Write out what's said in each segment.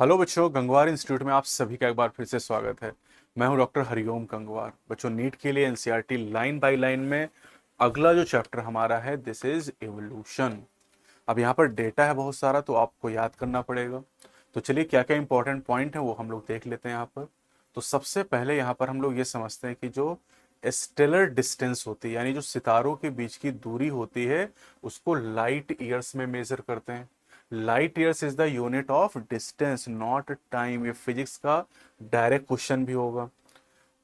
Hello बच्चों, Gangwar institute में आप सभी का एक बार फिर से स्वागत है। मैं हूं डॉक्टर हरिओम गंगवार। बच्चों, नीट के लिए एनसीईआरटी लाइन बाय लाइन में अगला जो चैप्टर हमारा है दिस इज एवोल्यूशन। अब यहाँ पर डेटा है बहुत सारा, तो आपको याद करना पड़ेगा। तो चलिए, क्या क्या इंपॉर्टेंट पॉइंट है वो हम लोग देख लेते हैं यहाँ पर। तो सबसे पहले यहाँ पर हम लोग ये समझते हैं कि जो स्टेलर डिस्टेंस होती है, यानी जो सितारों के बीच की दूरी होती है, उसको लाइट ईयर्स में मेजर करते हैं। Light years is the unit of distance, not time. ये फिजिक्स का डायरेक्ट क्वेश्चन भी होगा।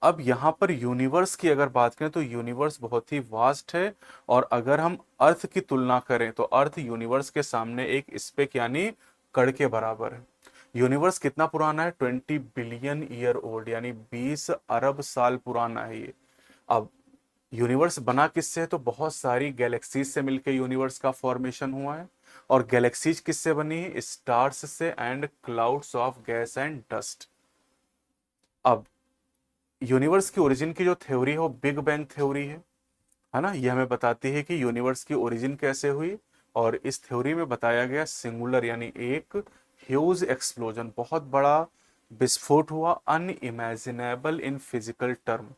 अब यहाँ पर यूनिवर्स की अगर बात करें तो यूनिवर्स बहुत ही वास्ट है। और अगर हम अर्थ की तुलना करें तो अर्थ यूनिवर्स के सामने एक स्पेक यानी कण के बराबर है। यूनिवर्स कितना पुराना है? 20 बिलियन ईयर ओल्ड, यानी 20 अरब साल पुराना है ये। अब यूनिवर्स बना किससे है? तो बहुत सारी गैलेक्सीज से मिलकर यूनिवर्स का फॉर्मेशन हुआ है। और गैलेक्सीज किससे बनी है? स्टार्स से and clouds of gas and dust. अब यूनिवर्स की ओरिजिन की जो थ्योरी है वो बिग बैंग थ्योरी है ना। ये हमें बताती है कि यूनिवर्स की ओरिजिन कैसे हुई। और इस थ्योरी में बताया गया सिंगुलर यानी एक ह्यूज एक्सप्लोजन, बहुत बड़ा विस्फोट हुआ, unimaginable in physical term.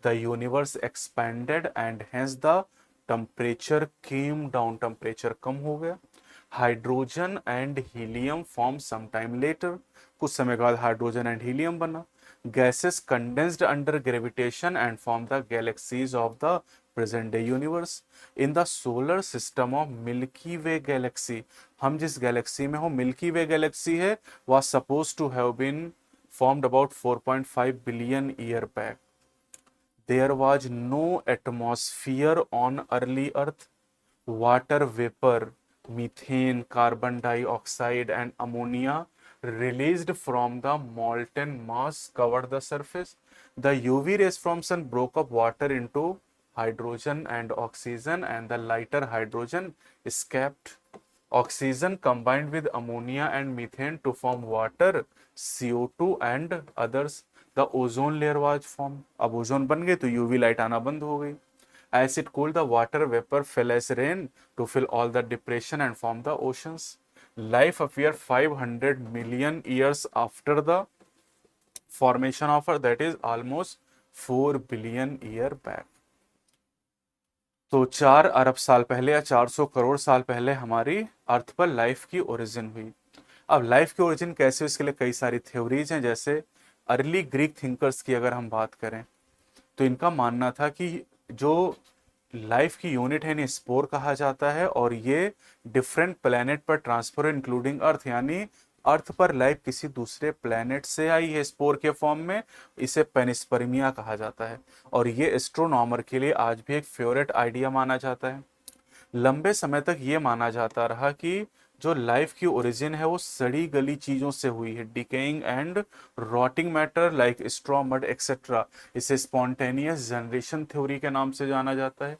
The universe expanded and hence the temperature came down, temperature कम हो गया। Hydrogen and helium form some time later, कुछ समय बाद हाइड्रोजन एंड हीलियम बना। Gases condensed under gravitation and form the galaxies of the present day universe. In the solar system of Milky Way galaxy, हम जिस galaxy में हो Milky Way galaxy है, was supposed to have been formed about 4.5 billion year back. There was no atmosphere on early Earth. Water vapor, methane, carbon dioxide, and ammonia released from the molten mass covered the surface. The UV rays from sun broke up water into hydrogen and oxygen, and the lighter hydrogen escaped. Oxygen combined with ammonia and methane to form water, CO2 and others. The ozone layer was formed. अब ozone बन गए तो UV light आना बंद हो गई. As it cooled, the water vapor fell as rain to fill all the depression and form the oceans. Life appeared 500 million years after the formation of Earth, that is almost 4 billion year back. तो 4 अरब साल पहले या 400 करोड़ साल पहले हमारी अर्थ पर life की origin हुई। अब लाइफ की ओरिजिन कैसे, इसके लिए कई सारी थ्योरीज हैं। जैसे अर्ली ग्रीक थिंकर्स की अगर हम बात करें तो इनका मानना था कि जो लाइफ की यूनिट है इन्हें स्पोर कहा जाता है, और ये डिफरेंट प्लेनेट पर ट्रांसफर इंक्लूडिंग अर्थ, यानी अर्थ पर लाइफ किसी दूसरे प्लेनेट से आई है स्पोर के फॉर्म में। इसे पेनिस्पर्मिया कहा जाता है। और ये एस्ट्रोनॉमर के लिए आज भी एक फेवरेट आइडिया माना जाता है। लंबे समय तक ये माना जाता रहा कि जो लाइफ की ओरिजिन है वो सड़ी गली चीजों से हुई है, decaying and rotting matter like straw mud etcetera. इसे स्पॉन्टेनियस जनरेशन थ्योरी के नाम से जाना जाता है।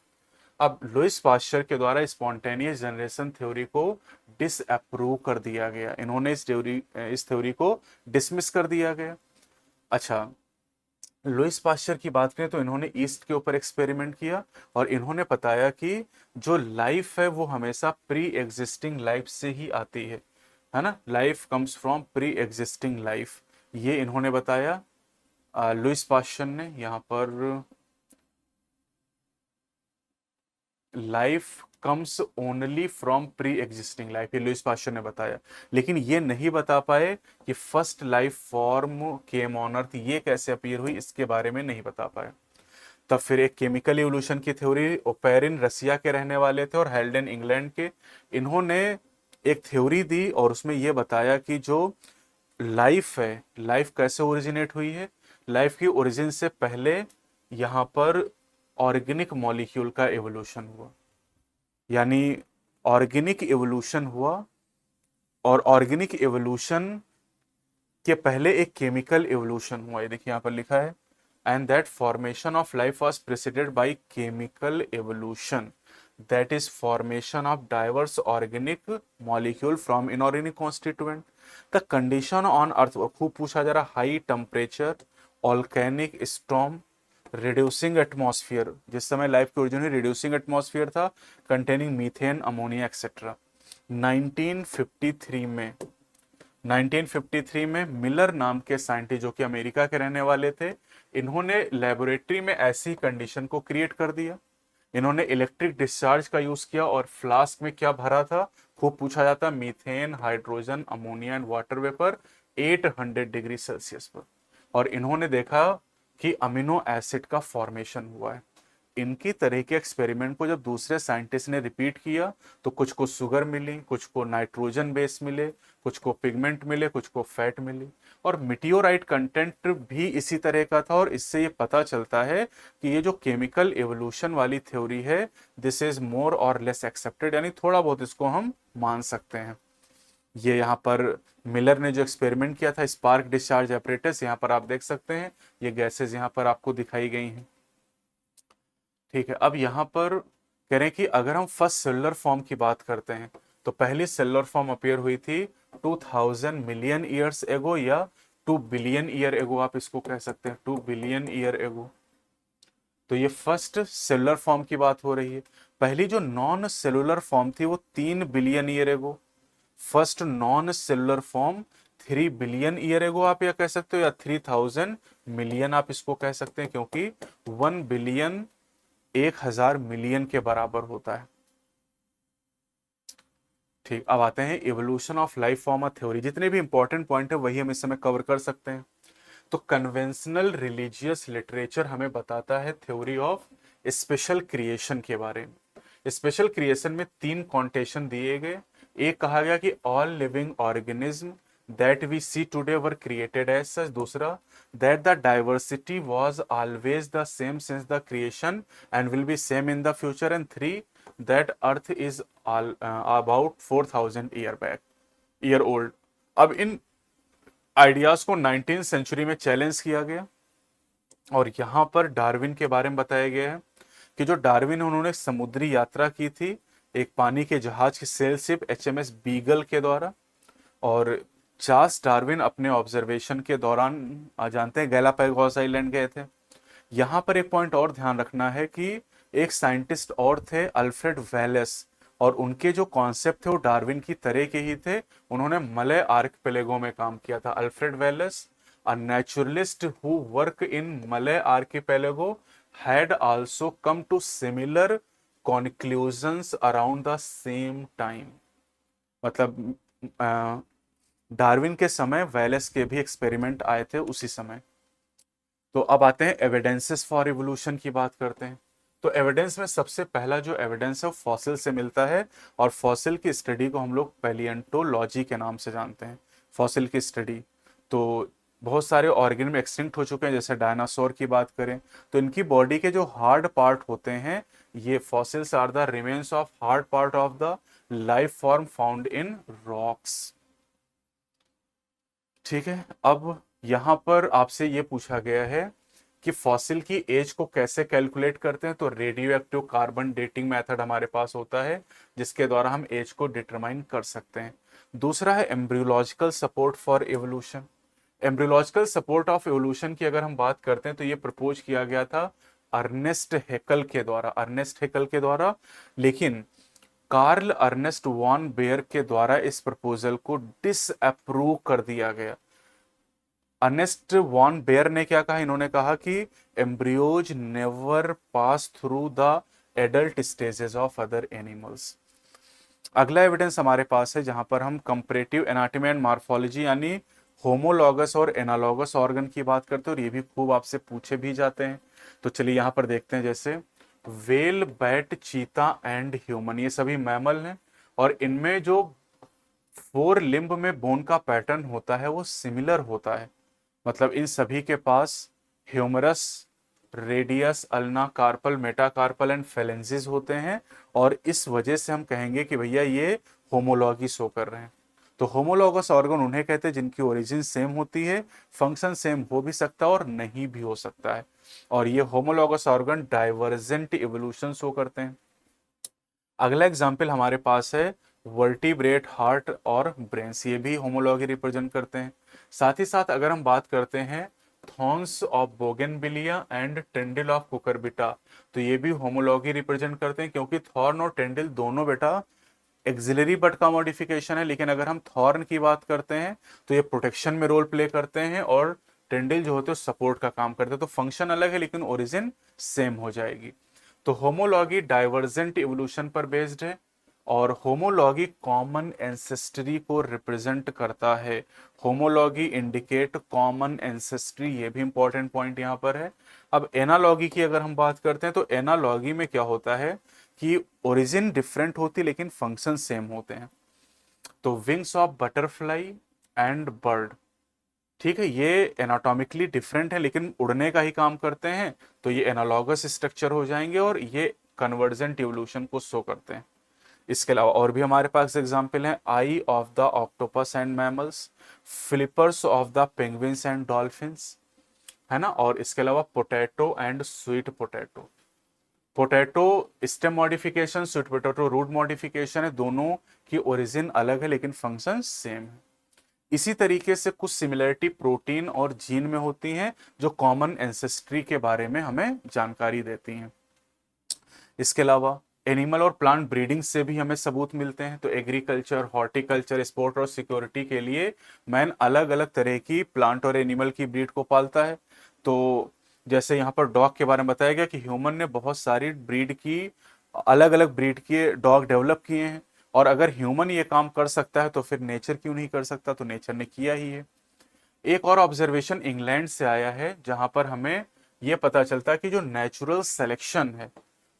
अब लुइस पास्चर के द्वारा स्पॉन्टेनियस जनरेशन थ्योरी को डिसअप्रूव कर दिया गया। इन्होंने इस थ्योरी को डिसमिस कर दिया गया। अच्छा, लुइस पास्चर की बात करें तो इन्होंने ईस्ट के ऊपर एक्सपेरिमेंट किया, और इन्होंने बताया कि जो लाइफ है वो हमेशा प्री एग्जिस्टिंग लाइफ से ही आती है ना। Life comes from pre existing life, ये इन्होंने बताया लुइस पास्चर ने। यहाँ पर life comes only from pre existing life, ये लुइस पास्चर ने बताया। लेकिन ये नहीं बता पाए कि first life form came on earth, ये कैसे अपीयर हुई, इसके बारे में नहीं बता पाए। तब फिर एक केमिकल इवोल्यूशन की थ्योरी, ओपेरिन रसिया के रहने वाले थे और हेल्डेन इंग्लैंड के, इन्होंने एक थ्योरी दी और उसमें यह बताया कि जो लाइफ है, लाइफ कैसे ओरिजिनेट हुई है। लाइफ की ओरिजिन से पहले यहाँ पर ऑर्गेनिक मॉलिक्यूल का एवोल्यूशन हुआ, यानी ऑर्गेनिक एवोल्यूशन हुआ। और ऑर्गेनिक एवोल्यूशन के पहले एक केमिकल एवोल्यूशन हुआ, ये देखिए यहाँ पर लिखा है। And that formation of life was preceded by chemical evolution, that is formation of diverse organic molecule from inorganic constituent. The condition on earth, खूब पूछा जा रहा, high temperature, volcanic storm, reducing atmosphere. जिस समय लाइफ की origin reducing atmosphere था containing methane, ammonia etcetera. 1953 में 1953 में मिलर नाम के साइंटिस्ट, जो कि अमेरिका के रहने वाले थे, इन्होंने लेबोरेटरी में ऐसी कंडीशन को क्रिएट कर दिया। इन्होंने इलेक्ट्रिक डिस्चार्ज का यूज किया और फ्लास्क में क्या भरा था, खूब पूछा जाता, methane, hydrogen, ammonia and water vapour 800 degree Celsius पर। और इन्होंने देखा कि अमीनो एसिड का फॉर्मेशन हुआ है। इनकी तरह के एक्सपेरिमेंट को जब दूसरे साइंटिस्ट ने रिपीट किया तो कुछ को शुगर मिली, कुछ को नाइट्रोजन बेस मिले, कुछ को पिगमेंट मिले, कुछ को फैट मिली, और मिटियोराइट कंटेंट भी इसी तरह का था। और इससे ये पता चलता है कि ये जो केमिकल एवोल्यूशन वाली थ्योरी है, दिस इज मोर और लेस एक्सेप्टेड, यानी थोड़ा बहुत इसको हम मान सकते हैं। ये यहाँ पर मिलर ने जो एक्सपेरिमेंट किया था, स्पार्क डिस्चार्ज एपरेटस, यहाँ पर आप देख सकते हैं ये गैसेज यहाँ पर आपको दिखाई गई हैं। ठीक है, अब यहाँ पर कह रहे हैं कि अगर हम फर्स्ट सेलुलर फॉर्म की बात करते हैं तो पहली सेलुलर फॉर्म अपीयर हुई थी 2000 मिलियन ईयर्स एगो, या 2 बिलियन ईयर एगो, आप इसको कह सकते हैं 2 बिलियन ईयर एगो। तो ये फर्स्ट सेलुलर फॉर्म की बात हो रही है। पहली जो नॉन सेलुलर फॉर्म थी वो 3 billion year ago. First non cellular form 3 billion year ago आप यह कह सकते हो, या 3000 मिलियन आप इसको कह सकते हैं, क्योंकि 1 बिलियन 1000 मिलियन के बराबर होता है। ठीक, अब आते हैं evolution of life form theory. जितने भी इंपॉर्टेंट पॉइंट है वही हम इस समय कवर कर सकते हैं। तो कन्वेंशनल रिलीजियस लिटरेचर हमें बताता है थ्योरी ऑफ स्पेशल क्रिएशन के बारे में। स्पेशल क्रिएशन में 3 कॉन्टेशन दिए गए। एक कहा गया कि all living organism that we see today were created as such. दूसरा, that the diversity was always the same since the creation and will be same in the future. And 3, that earth is about 4000 year old. अब इन ideas को 19th century में challenge किया गया, और यहां पर डार्विन के बारे में बताया गया है कि जो डार्विन है उन्होंने समुद्री यात्रा की थी एक पानी के जहाज की सेल शिप HMS बीगल के द्वारा। और चार्ल्स डार्विन अपने ऑब्जर्वेशन के दौरान जानते हैं गैलापागोस आइलैंड गए थे। यहां पर एक पॉइंट और ध्यान रखना है कि एक साइंटिस्ट और थे अल्फ्रेड वेलेस, और उनके जो कॉन्सेप्ट थे वो डार्विन की तरह के ही थे। उन्होंने मलय आर्किपेलागो में काम किया था। Alfred Wallace, a naturalist who work in Malay archipelago, had also come to similar conclusions around the same time। मतलब डार्विन के समय वेलेस के भी एक्सपेरिमेंट आए थे उसी समय। तो अब आते हैं एविडेंसेस फॉर इवोल्यूशन की बात करते हैं। तो एविडेंस में सबसे पहला जो एविडेंस है वो फॉसिल से मिलता है, और फॉसिल की स्टडी को हम लोग पैलिएंटोलॉजी के नाम से जानते हैं। फॉसिल की स्टडी, तो बहुत सारे ऑर्गेनिज्म एक्सटिंक्ट हो चुके हैं, जैसे डायनासोर की बात करें तो इनकी बॉडी के जो हार्ड पार्ट होते हैं, ये fossils are the remains of hard part of the life form found in rocks. ठीक है, अब यहां पर आपसे ये पूछा गया है कि फॉसिल की एज को कैसे कैलकुलेट करते हैं। तो radio active carbon dating method हमारे पास होता है जिसके द्वारा हम एज को डिटरमाइन कर सकते हैं। दूसरा है embryological support for evolution. Embryological support of evolution की अगर हम बात करते हैं तो ये प्रपोज किया गया था अर्नेस्ट हेकल के द्वारा, लेकिन कार्ल अर्नेस्ट वॉन बेयर के द्वारा इस प्रपोजल को डिसअप्रूव कर दिया गया। अर्नेस्ट वॉन बेयर ने क्या कहा, इन्होंने कहा कि embryos never pass through the adult stages of other animals. अगला एविडेंस हमारे पास है जहां पर हम कंपैरेटिव एनाटॉमी एंड मॉर्फोलॉजी यानी होमोलॉगस और एनालॉगस ऑर्गन की बात करते हैं, और ये भी खूब आपसे पूछे भी जाते हैं। तो चलिए यहां पर देखते हैं, जैसे वेल, बैट, चीता एंड ह्यूमन, ये सभी मैमल हैं, और इनमें जो 4 लिम्ब में बोन का पैटर्न होता है वो सिमिलर होता है। मतलब इन सभी के पास humerus, radius, ulna, carpal, metacarpal and phalanges होते हैं, और इस वजह से हम कहेंगे कि भैया ये होमोलॉगी शो कर रहे हैं। तो होमोलॉगस ऑर्गन उन्हें कहते हैं जिनकी ओरिजिन सेम होती है, फंक्शन सेम हो भी सकता है और नहीं भी हो सकता है, और ये homologous organ divergent evolution show करते हैं। अगला एग्जाम्पल हमारे पास है वर्टिब्रेट हार्ट और ब्रेन्स, ये भी होमोलॉगी रिप्रेजेंट करते हैं। साथ ही साथ अगर हम बात करते हैं thorns of bougainvillea and tendril of cucurbita, तो ये भी होमोलॉगी रिप्रेजेंट करते हैं, क्योंकि थॉर्न और टेंडिल दोनों बेटा एक्सिलरी बट का मॉडिफिकेशन है, लेकिन अगर हम थॉर्न की बात करते हैं तो ये प्रोटेक्शन में रोल प्ले करते हैं और टेंडिल जो होते हैं सपोर्ट का काम करते हैं। तो फंक्शन अलग है लेकिन ओरिजिन सेम हो जाएगी। तो होमोलॉगी डाइवर्जेंट इवोल्यूशन पर बेस्ड है और होमोलॉगी कॉमन एंसेस्ट्री को रिप्रेजेंट करता है। होमोलॉगी इंडिकेट कॉमन एंसेस्ट्री, ये भी इंपॉर्टेंट पॉइंट यहां पर है। अब एनालॉगी की अगर हम बात करते हैं तो एनालॉगी में क्या होता है कि ओरिजिन डिफरेंट होती लेकिन फंक्शन सेम होते हैं। तो wings of butterfly and bird, ठीक है, ये एनाटॉमिकली डिफरेंट है लेकिन उड़ने का ही काम करते हैं, तो ये एनालॉगस स्ट्रक्चर हो जाएंगे और ये कन्वर्जेंट इवोल्यूशन को शो करते हैं। इसके अलावा और भी हमारे पास एग्जाम्पल हैं, eye of the octopus and mammals, flippers of the penguins and dolphins, है ना। और इसके अलावा potato and sweet potato. Potato stem modification, sweet potato root modification है, दोनों की ओरिजिन अलग है लेकिन फंक्शन सेम है। इसी तरीके से कुछ सिमिलरिटी प्रोटीन और जीन में होती हैं जो कॉमन एंसेस्ट्री के बारे में हमें जानकारी देती हैं। इसके अलावा एनिमल और प्लांट ब्रीडिंग से भी हमें सबूत मिलते हैं। तो एग्रीकल्चर, हॉर्टिकल्चर, स्पोर्ट और सिक्योरिटी के लिए मैन अलग अलग तरह की प्लांट और एनिमल की ब्रीड को पालता है। तो जैसे यहाँ पर डॉग के बारे में बताया गया कि ह्यूमन ने बहुत सारी ब्रीड की, अलग अलग ब्रीड के डॉग डेवलप किए हैं, और अगर ह्यूमन ये काम कर सकता है तो फिर नेचर क्यों नहीं कर सकता, तो नेचर ने किया ही है। एक और ऑब्जर्वेशन इंग्लैंड से आया है जहां पर हमें यह पता चलता है कि जो नेचुरल सिलेक्शन है,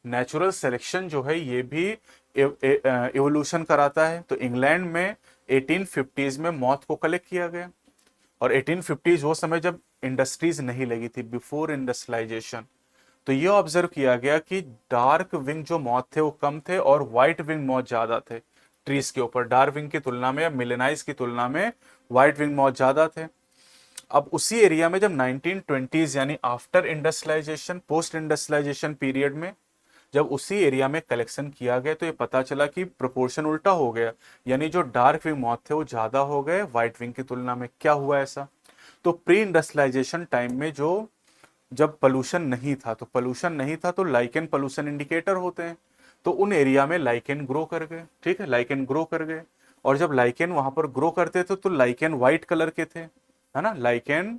नेचुरल सिलेक्शन जो है ये भी इवोल्यूशन कराता है। तो इंग्लैंड में 1850s में मौत को कलेक्ट किया गया, और 1850s वो समय जब इंडस्ट्रीज नहीं लगी थी, बिफोर इंडस्ट्रियलाइजेशन। तो ये ऑब्जर्व किया गया कि डार्क विंग जो मॉथ थे वो कम थे और व्हाइट विंग मॉथ ज्यादा थे ट्रीज के ऊपर। डार्क विंग की तुलना में या मिलेनाइज की तुलना में व्हाइट विंग मॉथ ज्यादा थे। अब उसी एरिया में जब 1920s यानी after industrialisation, post industrialisation period में जब उसी एरिया में कलेक्शन किया गया तो ये पता चला कि प्रोपोर्शन उल्टा हो गया, यानी जो डार्क विंग मॉथ थे वो ज्यादा हो गए व्हाइट विंग की तुलना में। क्या हुआ ऐसा? तो प्री इंडस्ट्रियलाइजेशन टाइम में जो जब पोल्यूशन नहीं था, तो पोल्यूशन नहीं था तो लाइकेन पोल्यूशन इंडिकेटर होते हैं, तो उन एरिया में लाइकेन ग्रो कर गए। ठीक है, लाइकेन ग्रो कर गए, और जब लाइकेन वहां पर ग्रो करते थे तो लाइकेन व्हाइट कलर के थे, है ना, लाइकेन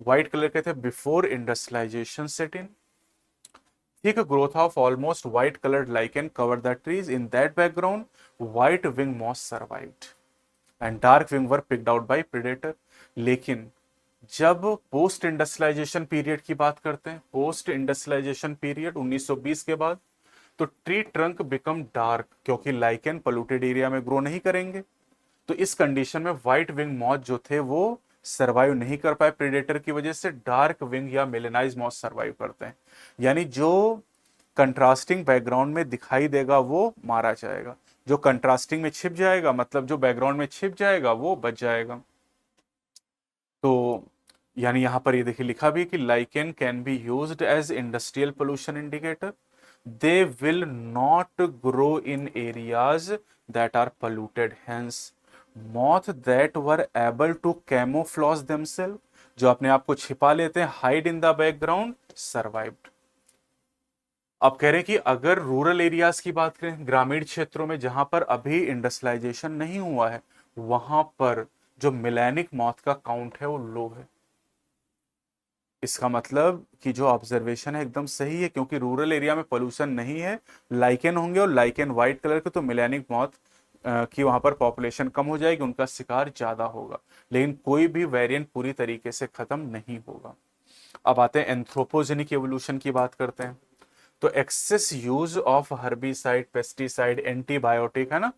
व्हाइट कलर के थे बिफोर इंडस्ट्रियलाइजेशन सेट इन। ठीक है, growth of almost white coloured lichen cover the trees in that background, white wing moss survived and dark wing were picked out by predator. लेकिन जब post industrialisation period की बात करते हैं, post industrialisation period 1920 के बाद, तो ट्री ट्रंक बिकम डार्क क्योंकि लाइकेन पोल्यूटेड एरिया में ग्रो नहीं करेंगे। तो इस कंडीशन में व्हाइट विंग मॉथ जो थे वो सरवाइव नहीं कर पाए प्रेडेटर की वजह से, डार्क विंग या मेलेनाइज मॉथ सरवाइव करते हैं। यानी जो कंट्रास्टिंग बैकग्राउंड में दिखाई देगा वो मारा जाएगा, जो कंट्रास्टिंग में छिप जाएगा, मतलब जो बैकग्राउंड में छिप जाएगा वो बच जाएगा। तो यानी यहां पर ये देखिए लिखा भी कि lichen can be used as industrial pollution indicator, they will not grow in areas that are polluted, hence moth that were able to camouflage themself, जो अपने आप को छिपा लेते हैं, hide in the background, survived. अब कह रहे हैं कि अगर रूरल एरियाज की बात करें, ग्रामीण क्षेत्रों में जहां पर अभी इंडस्ट्रियलाइजेशन नहीं हुआ है, वहां पर जो मिलेनिक मॉथ का काउंट है वो लो है। इसका मतलब कि जो ऑब्जर्वेशन है एकदम सही है, क्योंकि रूरल एरिया में पोल्यूशन नहीं है, लाइकेन होंगे और लाइकेन व्हाइट कलर के, तो मिलेनिक मॉथ की वहां पर पॉपुलेशन कम हो जाएगी, उनका शिकार ज्यादा होगा, लेकिन कोई भी वेरिएंट पूरी तरीके से खत्म नहीं होगा। अब आते हैं एंथ्रोपोजेनिक एवोल्यूशन की बात करते हैं। तो excess use of herbicide, pesticide, antibiotic, है ना,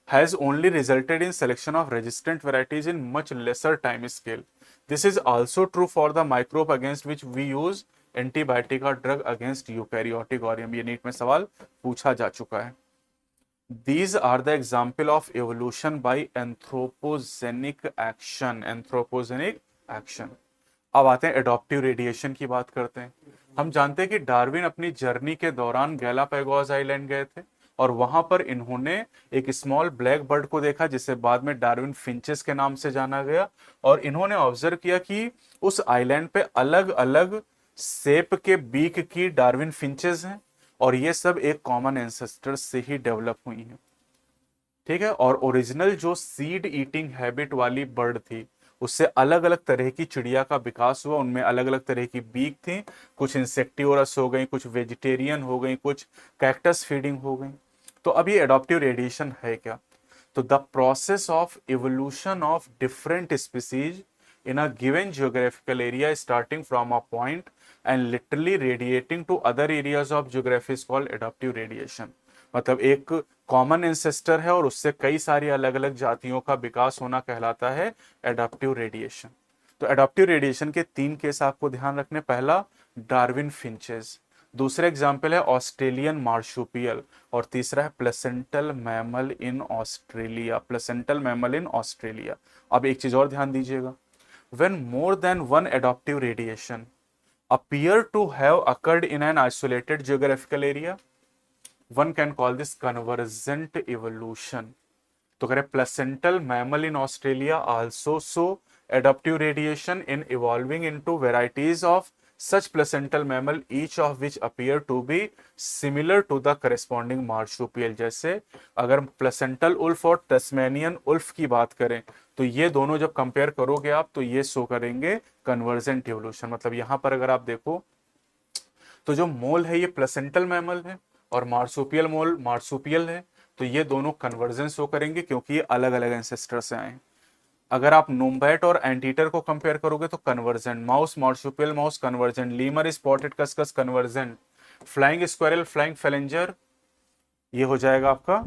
has only resulted in selection of resistant varieties in much lesser time scale. This is also true for the microbe against which we use antibiotic or drug against eukaryotic orium. ये NEET में सवाल पूछा जा चुका है। These are the example of evolution by anthropogenic action. Anthropogenic action. अब आते हैं एडॉप्टिव रेडिएशन की बात करते हैं। हम जानते हैं कि डार्विन अपनी जर्नी के दौरान गैलापागोस आइलैंड गए थे, और वहां पर इन्होंने एक स्मॉल ब्लैक बर्ड को देखा जिसे बाद में डार्विन फिंचेस के नाम से जाना गया, और इन्होंने ऑब्जर्व किया कि उस आइलैंड पे अलग अलग शेप के बीक की डार्विन फिंचेस हैं, और ये सब एक कॉमन एंसेस्टर से ही डेवलप हुई हैं। ठीक है। और ओरिजिनल जो सीड ईटिंग हैबिट वाली बर्ड थी, उससे अलग अलग तरह की चिड़िया का विकास हुआ, उनमें अलग अलग तरह की बीक थी, कुछ इंसेक्टिवोरस हो गई, कुछ वेजिटेरियन हो गई, कुछ कैक्टस फीडिंग हो गई। तो अब ये एडॉप्टिव रेडिएशन है क्या? तो the process of evolution of different species in a given geographical area starting from a point and literally radiating to other areas of geography is called adaptive radiation। मतलब एक कॉमन एंसेस्टर है और उससे कई सारी अलग अलग जातियों का विकास होना कहलाता है एडाप्टिव रेडिएशन। तो एडाप्टिव रेडिएशन के 3 केस आपको ध्यान रखने। पहला डार्विन फिंचेस, दूसरा एग्जाम्पल है ऑस्ट्रेलियन मार्शुपियल, और तीसरा है placental mammal in Australia, placental mammal in Australia. अब एक चीज और ध्यान दीजिएगा, when more than one adaptive radiation appear to have occurred in an isolated geographical area, one can call this convergent evolution। तो करें placental mammal in Australia also show adaptive radiation in evolving into varieties of such placental mammal, each of which appear to be similar to the corresponding marsupial। जैसे अगर placental Ulf और Tasmanian Ulf की बात करें तो ये दोनों जब कंपेयर करोगे आप तो ये शो करेंगे कन्वर्जेंट इवोल्यूशन। मतलब यहां पर अगर आप देखो तो जो मोल है ये प्लेसेंटल मैमल है और मार्सुपियल मोल मार्सुपियल है, तो ये दोनों कन्वर्जेंस शो करेंगे क्योंकि ये अलग अलग एंसेस्टर से आए हैं। अगर आप नोम्बैट और एंटीटर को कंपेयर करोगे तो convergent, mouse marsupial mouse convergent, lemur spotted cuscus convergent, flying squirrel flying phalanger ये हो जाएगा आपका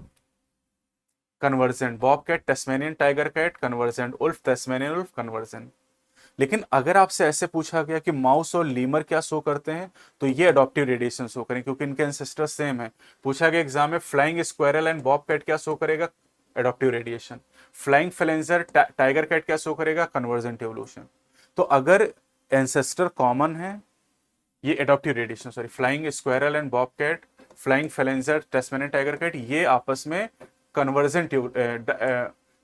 convergent, bobcat Tasmanian tiger cat convergent, wolf Tasmanian wolf convergent. लेकिन अगर आपसे ऐसे पूछा गया कि माउस और लीमर क्या शो करते हैं तो ये अडॉप्टिव रेडिएशन शो करें क्योंकि इनके एंसेस्टर सेम है। पूछा गया एग्जाम में flying squirrel and bobcat क्या शो करेगा? Adaptive radiation. Flying phalanger tiger cat क्या शो करेगा? Convergent evolution. तो अगर एंसेस्टर कॉमन है, ये adaptive radiation, sorry flying squirrel and bobcat, flying phalanger Tasmanian tiger cat, ये आपस में कन्वर्जेंट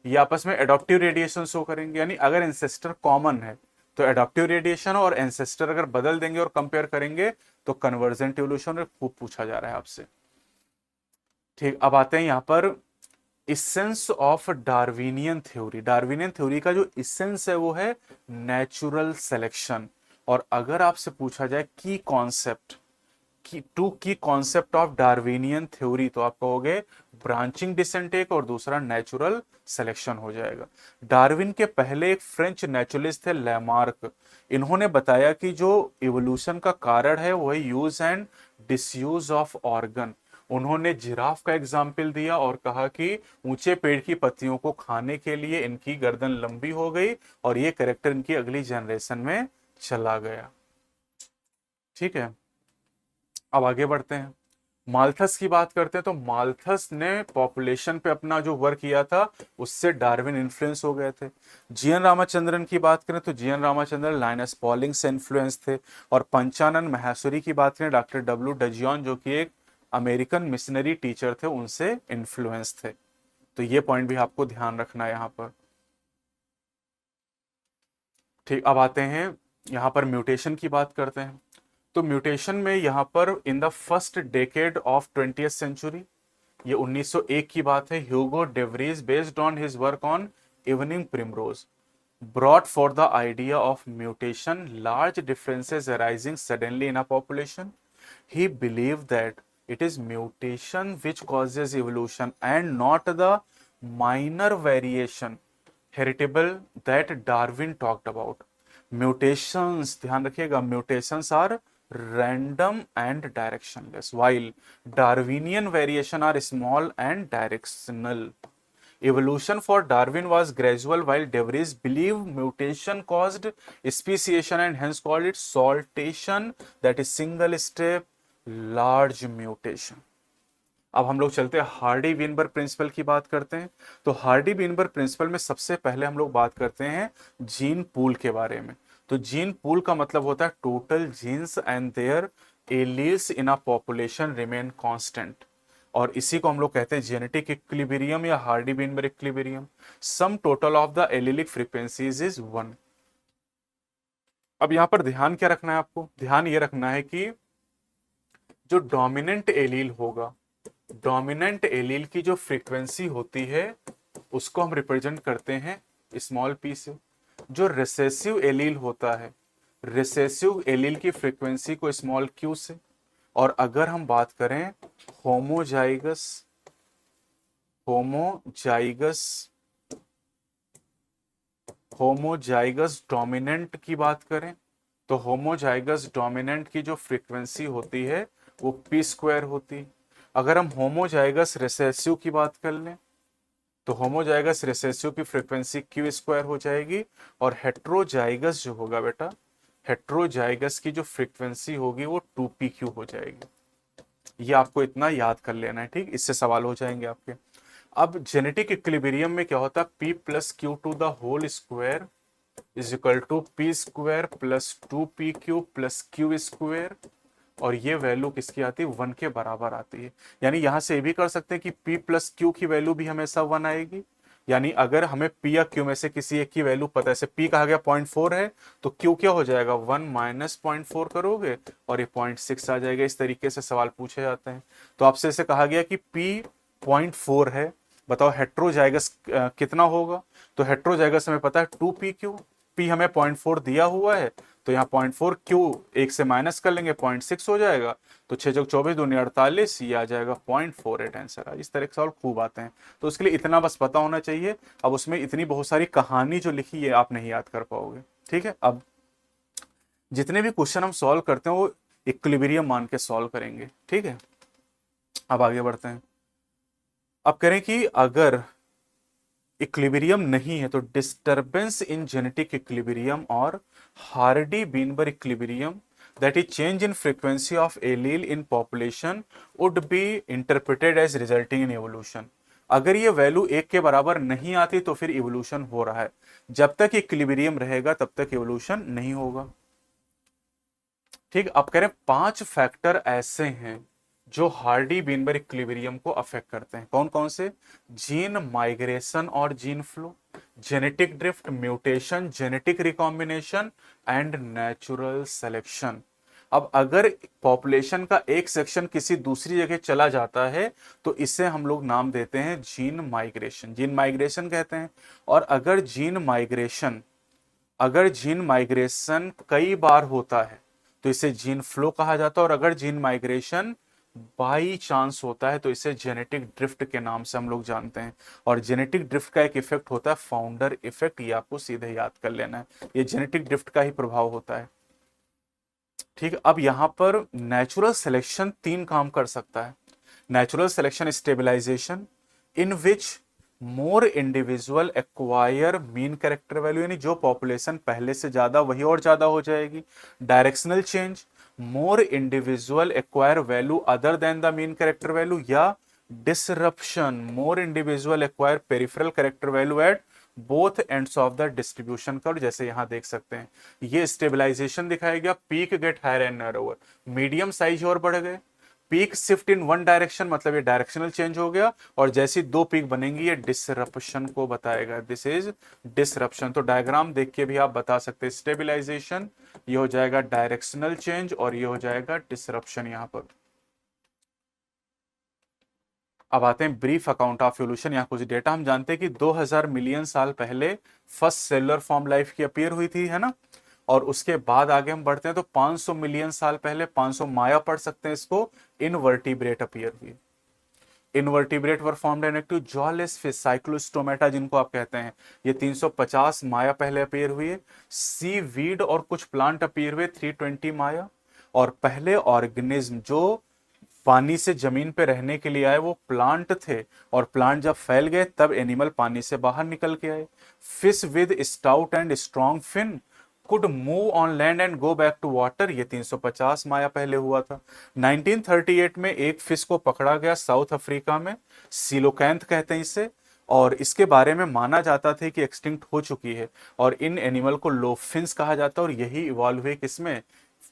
ये आपस में एडॉप्टिव रेडिएशन शो करेंगे। यानी अगर एंसेस्टर कॉमन है तो एडॉप्टिव रेडिएशन, और एंसेस्टर अगर बदल देंगे और कंपेयर करेंगे तो कन्वर्जेंट इवोल्यूशन खूब पूछा जा रहा है आपसे। ठीक, अब आते हैं यहां पर essence of Darwinian theory. Darwinian theory का जो इसेंस है वो है नेचुरल सिलेक्शन। और अगर आपसे पूछा जाए की कॉन्सेप्ट की कॉन्सेप्ट ऑफ डार्विनियन थ्योरी तो आप कहोगे ब्रांचिंग डिसेंट एक और दूसरा नेचुरल सिलेक्शन हो जाएगा। डार्विन के पहले एक फ्रेंच नेचुरलिस्ट थे लैमार्क, इन्होंने बताया कि जो इवोल्यूशन का कारण है वो है use and disuse of organ. उन्होंने जिराफ का एग्जाम्पल दिया और कहा कि ऊंचे पेड़ की पत्तियों को खाने के लिए इनकी गर्दन लंबी हो गई और ये कैरेक्टर इनकी अगली जनरेशन में चला गया। ठीक है, अब आगे बढ़ते हैं, माल्थस की बात करते हैं। तो माल्थस ने पॉपुलेशन पे अपना जो वर्क किया था उससे डार्विन इन्फ्लुएंस हो गए थे। जीएन रामाचंद्रन की बात करें तो जीएन रामाचंद्रन लाइनस पॉलिंग से इन्फ्लुएंस थे। और पंचानन महेश्वरी की बात करें डॉक्टर डब्ल्यू डजियन जो कि एक अमेरिकन मिशनरी टीचर थे, उनसे इन्फ्लुएंस थे। तो ये पॉइंट भी आपको ध्यान रखना है यहाँ पर। ठीक, अब आते हैं यहाँ पर म्यूटेशन की बात करते हैं। तो म्यूटेशन में यहाँ पर in the first decade of 20th century, ये 1901 की बात है, Hugo de Vries based on his work on evening primrose brought for the idea of mutation, large differences arising suddenly in a population. He believed that it is mutation which causes evolution and not the minor variation heritable that Darwin talked about. Mutations, ध्यान रखिएगा, mutations are random and directionless while Darwinian variation are small and directional. Evolution for Darwin was gradual while De Vries believed mutation caused speciation and hence called it saltation, that is single step large mutation। अब हम लोग चलते हैं Hardy Weinberg principal की बात करते हैं। तो हार्डी वीनबर्ग प्रिंसिपल में सबसे पहले हम लोग बात करते हैं जीन पूल के बारे में। तो जीन पूल का मतलब होता है total genes and their alleles in a population remain constant, और इसी को हम लोग कहते हैं जेनेटिक इक्विलिब्रियम या Hardy Weinberg equilibrium. Sum total of the allelic frequencies is 1। अब यहां पर ध्यान क्या रखना है आपको? ध्यान ये रखना है कि जो डोमिनेंट एलील होगा डोमिनेंट एलील की जो फ्रीक्वेंसी होती है उसको हम रिप्रेजेंट करते हैं स्मॉल पी से। जो रिसेसिव एलील होता है, रिसेसिव एलील की फ्रीक्वेंसी को स्मॉल क्यू से। और अगर हम बात करें होमोजाइगस होमोजाइगस होमोजाइगस डोमिनेंट की बात करें तो होमोजाइगस डोमिनेंट की जो फ्रीक्वेंसी होती है वो पी स्क्वायर होती है। अगर हम होमोजाइगस रिसेसिव की बात कर लें तो होमोजाइगस रिसेसिव की फ्रीक्वेंसी क्यू स्क्वायर हो जाएगी। और हेट्रोजाइगस जो होगा बेटा, हेट्रोजाइगस की जो फ्रीक्वेंसी होगी वो 2pq हो जाएगी। ये आपको इतना याद कर लेना है, ठीक, इससे सवाल हो जाएंगे आपके। अब जेनेटिक इक्विलिब्रियम में क्या होता है, p plus q to the whole square is equal to p square plus 2pq plus q square. और ये वैल्यू किसकी आती है, 1 के बराबर आती है। यानी यहां से ये भी कर सकते हैं कि p प्लस क्यू की वैल्यू भी हमेशा 1 आएगी। यानी अगर हमें p या q में से किसी एक की वैल्यू पता है, जैसे p कहा गया 0.4 है, तो q क्या हो जाएगा, 1 माइनस 0.4 करोगे और ये 0.6 आ जाएगा। इस तरीके से सवाल पूछे जाते हैं। तो आपसे ऐसे कहा गया कि p 0.4 है, बताओ हेट्रोजाइगस कितना होगा। तो हेट्रोजाइगस हमें पता है 2pq, p हमें 0.4 दिया हुआ है, तो यहाँ 0.4 क्यू एक से माइनस कर लेंगे 0.6 हो जाएगा। तो 6 चौक 24 दूनी 48, ये आ जाएगा 0.48 आंसर। इस तरह के सवाल खूब आते हैं, तो उसके लिए इतना बस पता होना चाहिए। अब उसमें इतनी बहुत सारी कहानी जो लिखी है आप नहीं याद कर पाओगे, ठीक है। अब जितने भी क्वेश्चन हम सॉल्व करते हैं वो इक्विलिब्रियम मान के सॉल्व करेंगे, ठीक है। अब आगे बढ़ते हैं। अब करें कि अगर इक्विलिब्रियम नहीं है तो डिस्टरबेंस इन जेनेटिक इक्विलिब्रियम और Hardy Weinberg equilibrium, that is change in frequency of allele in population would be interpreted as resulting in evolution। अगर ये वैल्यू 1 के बराबर नहीं आती तो फिर इवोल्यूशन हो रहा है। जब तक इक्विलिब्रियम रहेगा तब तक इवोल्यूशन नहीं होगा, ठीक। अब कह रहे हैं 5 फैक्टर ऐसे हैं जो हार्डी बीनबर इक्विलिब्रियम को अफेक्ट करते हैं। कौन कौन से, जीन माइग्रेशन और gene flow, genetic drift, mutation, genetic recombination and natural selection. अब अगर पॉपुलेशन का एक सेक्शन किसी दूसरी जगह चला जाता है तो इसे हम लोग नाम देते हैं जीन माइग्रेशन, जीन माइग्रेशन कहते हैं। और अगर जीन माइग्रेशन कई बार होता है तो इसे जीन फ्लो कहा जाता है। और अगर जीन माइग्रेशन बाई चांस होता है तो इसे जेनेटिक ड्रिफ्ट के नाम से हम लोग जानते हैं। और जेनेटिक ड्रिफ्ट का एक इफेक्ट होता है फाउंडर इफेक्ट, ये आपको सीधे याद कर लेना है, ये जेनेटिक ड्रिफ्ट का ही प्रभाव होता है, ठीक है। अब यहां पर नेचुरल सिलेक्शन 3 काम कर सकता है। Natural selection stabilization, in which more individual acquire mean character value, यानी जो पॉपुलेशन पहले से ज्यादा वही और ज्यादा हो जाएगी। Directional change, more individual acquire value other than the mean character value. या disruption, more individual acquire peripheral character value at both ends of the distribution curve, जैसे यहां देख सकते हैं। ये स्टेबलाइजेशन दिखाया गया, peak get higher and narrower, medium size और बढ़ गए। Peak shift in one direction, मतलब ये डायरेक्शनल चेंज हो गया। और जैसी 2 पीक बनेंगी ये डिसरप्शन को बताएगा, दिस इज डिसरप्शन। तो डायग्राम देख के भी आप बता सकते हैं स्टेबलाइजेशन, ये हो जाएगा डायरेक्शनल चेंज और ये हो जाएगा डिसरप्शन यहां पर। अब आते हैं ब्रीफ अकाउंट ऑफ इवोल्यूशन। यहाँ कुछ डेटा हम जानते हैं कि 2000 मिलियन साल पहले फर्स्ट सेलुलर फॉर्म लाइफ की अपीयर हुई थी, है ना। और उसके बाद आगे हम बढ़ते हैं तो 500 मिलियन साल पहले, 500 माया पढ़ सकते हैं इसको, इनवर्टिब्रेट अपीयर हुई। Invertebrate were formed an active jawless fish, Cyclostomata जिनको आप कहते हैं, ये 350 माया पहले अपीयर हुए। सी वीड और कुछ प्लांट अपीयर हुए 320 माया। और पहले ऑर्गेनिज्म जो पानी से जमीन पे रहने के लिए आए वो प्लांट थे, और प्लांट जब फैल गए तब एनिमल पानी से बाहर निकल के आए। Fish with stout and strong fin could move on land and go back to water, ये 350 माया पहले हुआ था। 1938 में एक फिश को पकड़ा गया साउथ अफ्रीका में, सिलोकैंथ कहते हैं इसे। और इसके बारे में माना जाता था कि एक्सटिंक्ट हो चुकी है। और इन एनिमल को लोफिन्स कहा जाता है। और यही इवॉल्व हुए किसमें,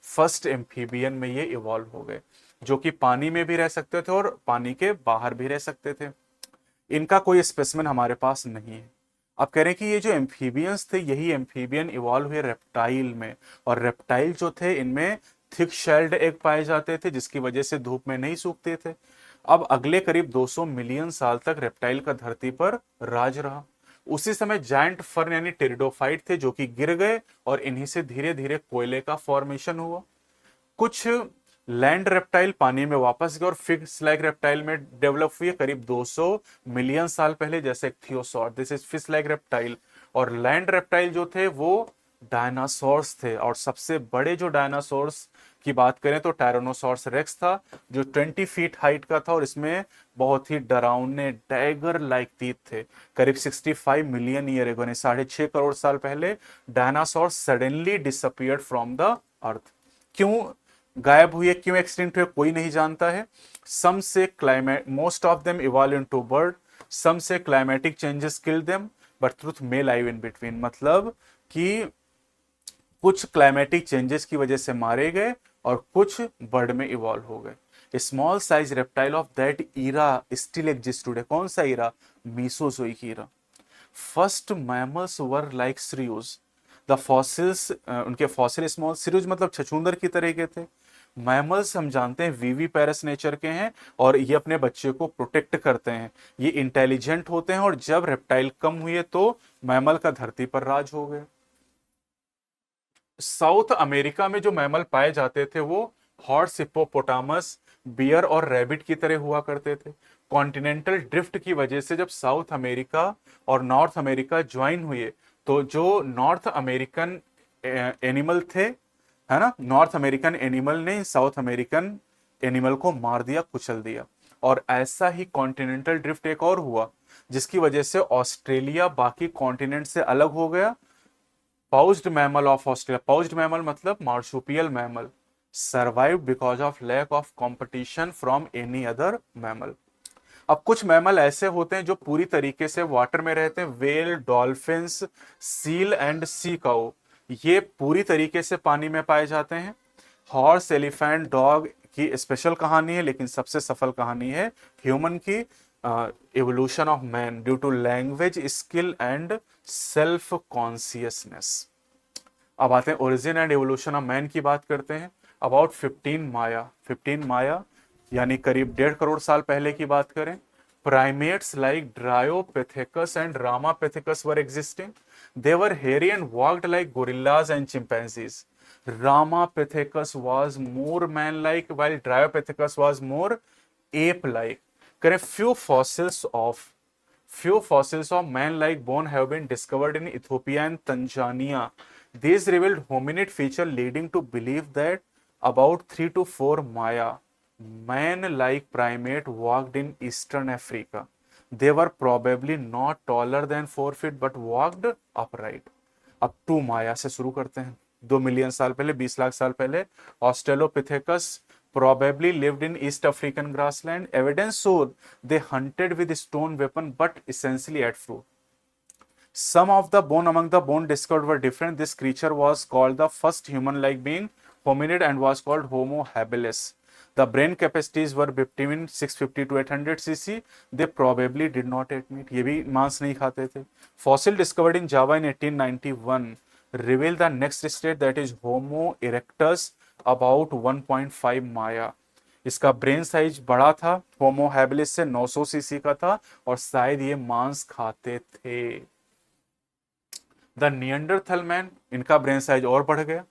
फर्स्ट एम्फीबियन में ये इवॉल्व हो गए, जो कि पानी में भी रह सकते थे और पानी के बाहर भी रह सकते थे। इनका कोई स्पेसिमेन हमारे पास नहीं है। अब कह रहे हैं कि ये जो एम्फीबियंस थे यही एम्फीबियन इवॉल्व हुए रेप्टाइल में। और रेप्टाइल जो थे इनमें थिक शेल्ड एग पाए जाते थे जिसकी वजह से धूप में नहीं सूखते थे। अब अगले करीब 200 मिलियन साल तक रेप्टाइल का धरती पर राज रहा। उसी समय जायंट फर्न यानी टेरिडोफाइट थे जो कि गिर गए और इन्हीं से धीरे धीरे कोयले का फॉर्मेशन हुआ। कुछ लैंड रेप्टाइल पानी में वापस गए और फिश लाइक रेप्टाइल में डेवलप हुए करीब 200 मिलियन साल पहले, जैसे ichthyosaur, this is fish like reptile. और लैंड रेप्टाइल जो थे वो डायनासोर्स थे, और सबसे बड़े जो डायनासोर्स की बात करें तो टायरानोसॉर्स रेक्स था जो 20 फीट हाइट का था, और इसमें बहुत ही डरावने डैगर लाइक टीथ थे। करीब 65 मिलियन ईयर एगो, 6.5 करोड़ साल पहले dinosaur suddenly disappeared from the earth. क्यों गायब हुए, क्यों एक्सटिंक्ट हुए, कोई नहीं जानता है। Some say climate, most of them evolve into bird, some say climatic changes kill them, but truth may live in between. मतलब कि कुछ क्लाइमेटिक चेंजेस की वजह से मारे गए और कुछ बर्ड में इवॉल्व हो गए। Small size reptile of that era still exist today. कौन सा era? Mesozoic era. First mammals were like shrews. The fossils, उनके फॉसिल स्मॉल, श्रियूज मतलब छछूंदर की तरह के थे। मैमल्स हम जानते हैं वीवी पैरस नेचर के हैं और ये अपने बच्चे को प्रोटेक्ट करते हैं, ये इंटेलिजेंट होते हैं, और जब रेप्टाइल कम हुए तो मैमल का धरती पर राज हो गया। साउथ अमेरिका में जो मैमल पाए जाते थे वो हॉर्स, हिप्पोपोटामस, बियर और रैबिट की तरह हुआ करते थे। कॉन्टिनेंटल ड्रिफ्ट की वजह से जब साउथ अमेरिका और नॉर्थ अमेरिका ज्वाइन हुए तो जो नॉर्थ अमेरिकन एनिमल थे, है ना, नॉर्थ अमेरिकन एनिमल ने साउथ अमेरिकन एनिमल को मार दिया, कुचल दिया। और ऐसा ही कॉन्टिनेंटल ड्रिफ्ट एक और हुआ जिसकी वजह से ऑस्ट्रेलिया बाकी कॉन्टिनेंट से अलग हो गया। Pouched mammal of Australia, pouched mammal मतलब marsupial mammal, survive because of lack of competition from any other mammal. अब कुछ मैमल ऐसे होते हैं जो पूरी तरीके से वाटर में रहते हैं, whale, dolphins, seal and sea cow, ये पूरी तरीके से पानी में पाए जाते हैं। हॉर्स, एलिफेंट, डॉग की स्पेशल कहानी है, लेकिन सबसे सफल कहानी है ह्यूमन की, evolution of man due to language skill and self consciousness. अब आते हैं origin and evolution of man की बात करते हैं। अबाउट 15 माया यानी करीब 1.5 करोड़ साल पहले की बात करें, primates like Dryopithecus and Ramapithecus were existing. They were hairy and walked like gorillas and chimpanzees. Ramapithecus was more man-like while Dryopithecus was more ape-like. Correct. Few fossils of man-like bone have been discovered in Ethiopia and Tanzania. These revealed hominid feature leading to believe that about 3 to 4 Maya man-like primate walked in eastern Africa. They were probably not taller than 4 feet but walked upright. अब 2 माया से शुरू करते हैं। 2 million साल पहले, 20 लाख साल पहले, Australopithecus probably lived in East African grassland. Evidence showed they hunted with stone weapon but essentially ate fruit. Some of the bone among the bone discovered were different. This creature was called the first human-like being, hominid, and was called Homo habilis. The brain capacities were between 650 to 800 cc. They probably did not eat meat. ये भी मांस नहीं खाते थे. Fossil discovered in Java in 1891 revealed the next state, that is Homo erectus, about 1.5 Maya. इसका brain size बड़ा था, Homo habilis से 900 सीसी का था, और शायद ये मांस खाते थे। द नियंडरथल मैन, इनका ब्रेन साइज और बढ़ गया,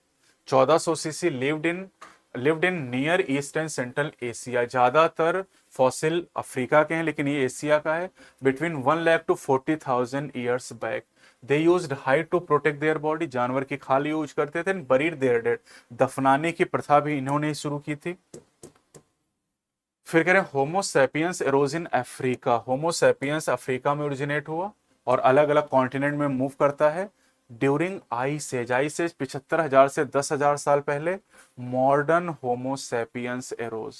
1400 cc, lived in Near East and Central Asia. ज्यादातर फॉसिल अफ्रीका के हैं लेकिन ये एशिया का है। Between 1 lakh to 40,000 years back. They used hide to protect their body, जानवर की खाल यूज करते थे। बरीड देयर डेड, दफनाने की प्रथा भी इन्होंने ही शुरू की थी। फिर कह रहे हैं Homo sapiens arrows in Africa. Homo sapiens Africa में ओरिजिनेट हुआ और अलग अलग कॉन्टिनेंट में मूव करता है। ड्यूरिंग आइस एज 75,000 से 10,000 साल पहले modern Homo sapiens arrows.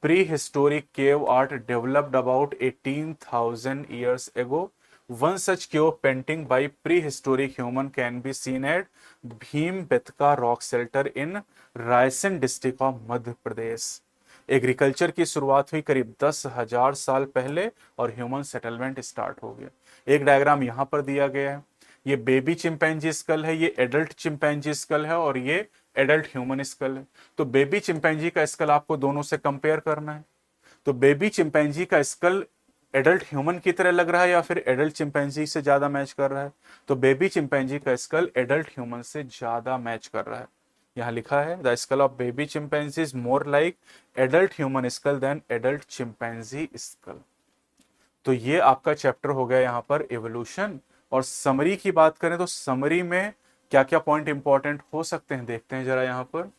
Pre historic cave art developed about 18,000 years ago. One such cave painting by prehistoric human can be seen at Bhimbetka rock shelter in Raisen district of Madhya Pradesh. Agriculture की शुरुआत हुई करीब 10,000 साल पहले और ह्यूमन सेटलमेंट स्टार्ट हो गया। एक डायग्राम यहां पर दिया गया है, ये बेबी चिंपैंजी स्कल है, ये एडल्ट चिंपैंजी स्कल है और ये एडल्ट ह्यूमन स्कल है। तो बेबी चिंपैंजी का स्कल आपको दोनों से कंपेयर करना है। तो बेबी चिंपैंजी का स्कल एडल्ट ह्यूमन की तरह लग रहा है या फिर एडल्ट चिंपैंजी से ज्यादा मैच कर रहा है? तो बेबी चिंपैंजी का स्कल एडल्ट ह्यूमन से ज्यादा मैच कर रहा है। यहाँ लिखा है the skull of baby chimpanzee is more like adult human skull than adult chimpanzee skull. तो ये आपका चैप्टर हो गया यहाँ पर एवोल्यूशन। और समरी की बात करें तो समरी में क्या क्या पॉइंट इंपॉर्टेंट हो सकते हैं देखते हैं जरा। यहाँ पर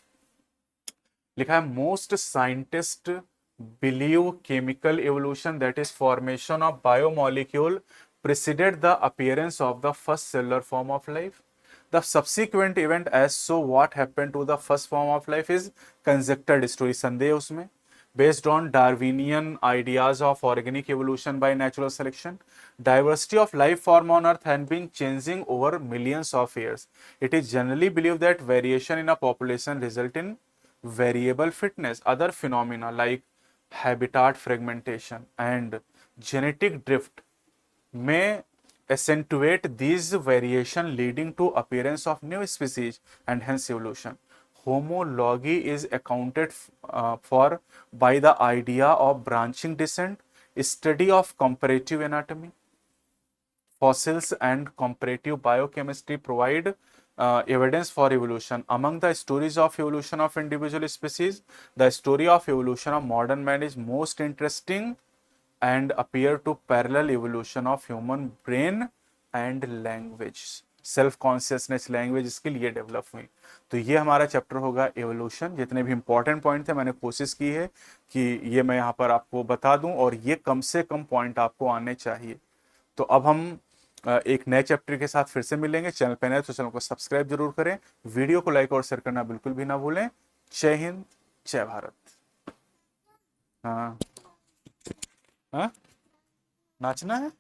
लिखा है most scientist believe chemical evolution that is formation of biomolecule preceded the appearance of the first cellular form of life. The subsequent event as so what happened to the first form of life is conjectured story, संदेह उसमें, based on Darwinian ideas of organic evolution by natural selection. Diversity of life form on earth has been changing over millions of years. It is generally believed that variation in a population result in variable fitness. Other phenomena like habitat fragmentation and genetic drift may accentuate these variation leading to appearance of new species and hence evolution. Homology is accounted for by the idea of branching descent, study of comparative anatomy, fossils and comparative biochemistry provide evidence for evolution. Among the stories of evolution of individual species, the story of evolution of modern man is most interesting and appear to parallel evolution of human brain and language. Self consciousness language skill ये develop हुई। तो ये हमारा chapter होगा evolution. जितने भी important point थे मैंने कोशिश की है कि ये मैं यहाँ पर आपको बता दूं और ये कम से कम पॉइंट आपको आने चाहिए। तो अब हम एक नए चैप्टर के साथ फिर से मिलेंगे। चैनल पे नए तो चैनल को सब्सक्राइब जरूर करें, वीडियो को लाइक और शेयर करना बिल्कुल भी ना भूलें। जय हिंद, जय भारत। हाँ हाँ, नाचना है।